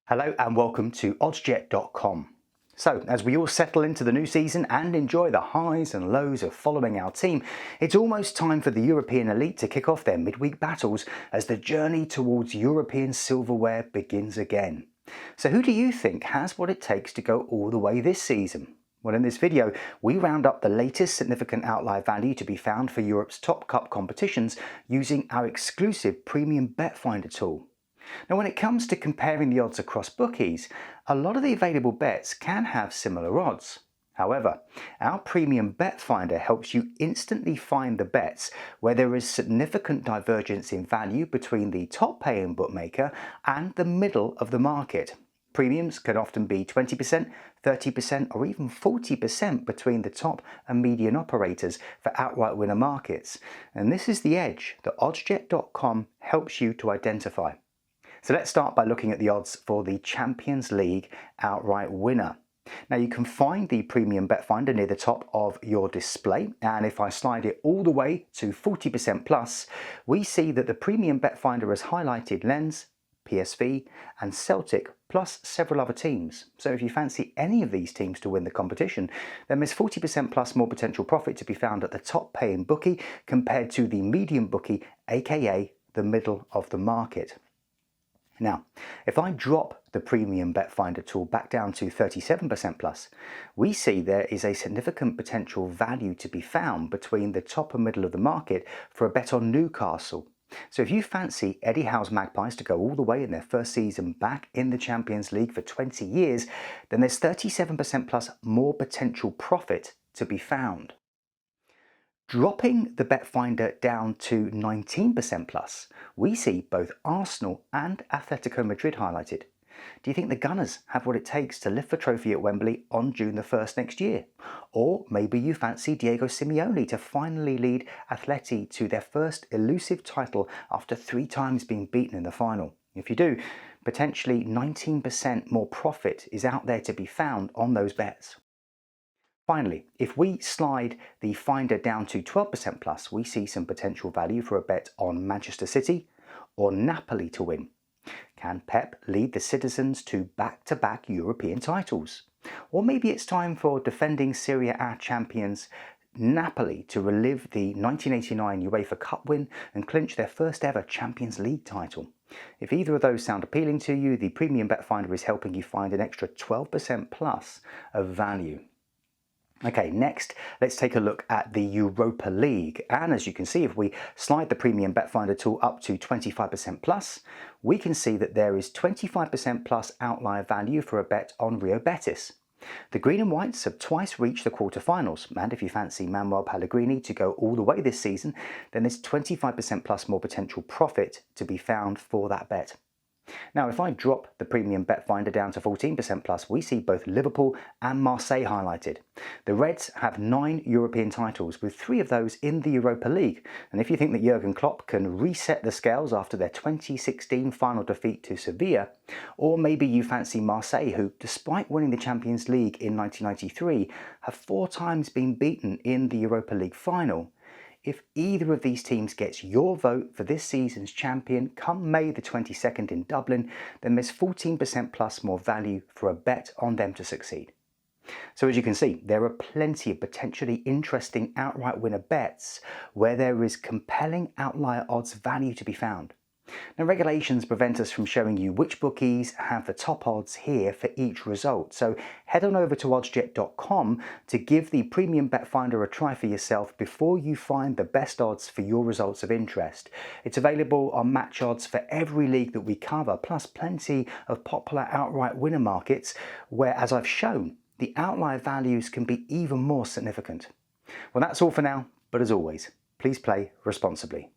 Hello and welcome to oddsjet.com. So, as we all settle into the new season and enjoy the highs and lows of following our team, it's almost time for the European elite to kick off their midweek battles as the journey towards European silverware begins again. So who do you think has what it takes to go all the way this season? Well, in this video, we round up the latest significant outlier value to be found for Europe's top cup competitions using our exclusive premium bet finder tool. Now, when it comes to comparing the odds across bookies, a lot of the available bets can have similar odds. However, our premium bet finder helps you instantly find the bets where there is significant divergence in value between the top paying bookmaker and the middle of the market. Premiums can often be 20%, 30% or even 40% between the top and median operators for outright winner markets. And this is the edge that oddsjet.com helps you to identify. So let's start by looking at the odds for the Champions League outright winner. Now you can find the premium bet finder near the top of your display, and if I slide it all the way to 40% plus, we see that the premium bet finder has highlighted Lens, PSV and Celtic plus several other teams. So if you fancy any of these teams to win the competition, then there's 40% plus more potential profit to be found at the top paying bookie compared to the medium bookie, aka the middle of the market. Now, if I drop the premium bet finder tool back down to 37% plus, we see there is a significant potential value to be found between the top and middle of the market for a bet on Newcastle. So if you fancy Eddie Howe's Magpies to go all the way in their first season back in the Champions League for 20 years, then there's 37% plus more potential profit to be found. Dropping the bet finder down to 19% plus, we see both Arsenal and Atletico Madrid highlighted. Do you think the Gunners have what it takes to lift the trophy at Wembley on June the 1st next year? Or maybe you fancy Diego Simeone to finally lead Atleti to their first elusive title after 3 times being beaten in the final. If you do, potentially 19% more profit is out there to be found on those bets. Finally, if we slide the finder down to 12% plus, we see some potential value for a bet on Manchester City or Napoli to win. Can Pep lead the citizens to back-to-back European titles? Or maybe it's time for defending Serie A champions Napoli to relive the 1989 UEFA Cup win and clinch their first ever Champions League title. If either of those sound appealing to you, the premium bet finder is helping you find an extra 12% plus of value. Okay, next let's take a look at the Europa League, and as you can see, if we slide the premium bet finder tool up to 25% plus, we can see that there is 25% plus outlier value for a bet on Rio Betis. The Green and Whites have twice reached the quarterfinals, and if you fancy Manuel Pellegrini to go all the way this season, then there's 25% plus more potential profit to be found for that bet. Now, if I drop the premium bet finder down to 14% plus, we see both Liverpool and Marseille highlighted. The Reds have 9 European titles, with 3 of those in the Europa League. And if you think that Jurgen Klopp can reset the scales after their 2016 final defeat to Sevilla, or maybe you fancy Marseille, who, despite winning the Champions League in 1993, have 4 times been beaten in the Europa League final. If either of these teams gets your vote for this season's champion come May the 22nd in Dublin, then there's 14% plus more value for a bet on them to succeed. So as you can see, there are plenty of potentially interesting outright winner bets where there is compelling outlier odds value to be found. Now, regulations prevent us from showing you which bookies have the top odds here for each result, so head on over to oddsjet.com to give the premium bet finder a try for yourself before you find the best odds for your results of interest. It's available on match odds for every league that we cover, plus plenty of popular outright winner markets where, as I've shown, the outlier values can be even more significant. Well, that's all for now, but as always, please play responsibly.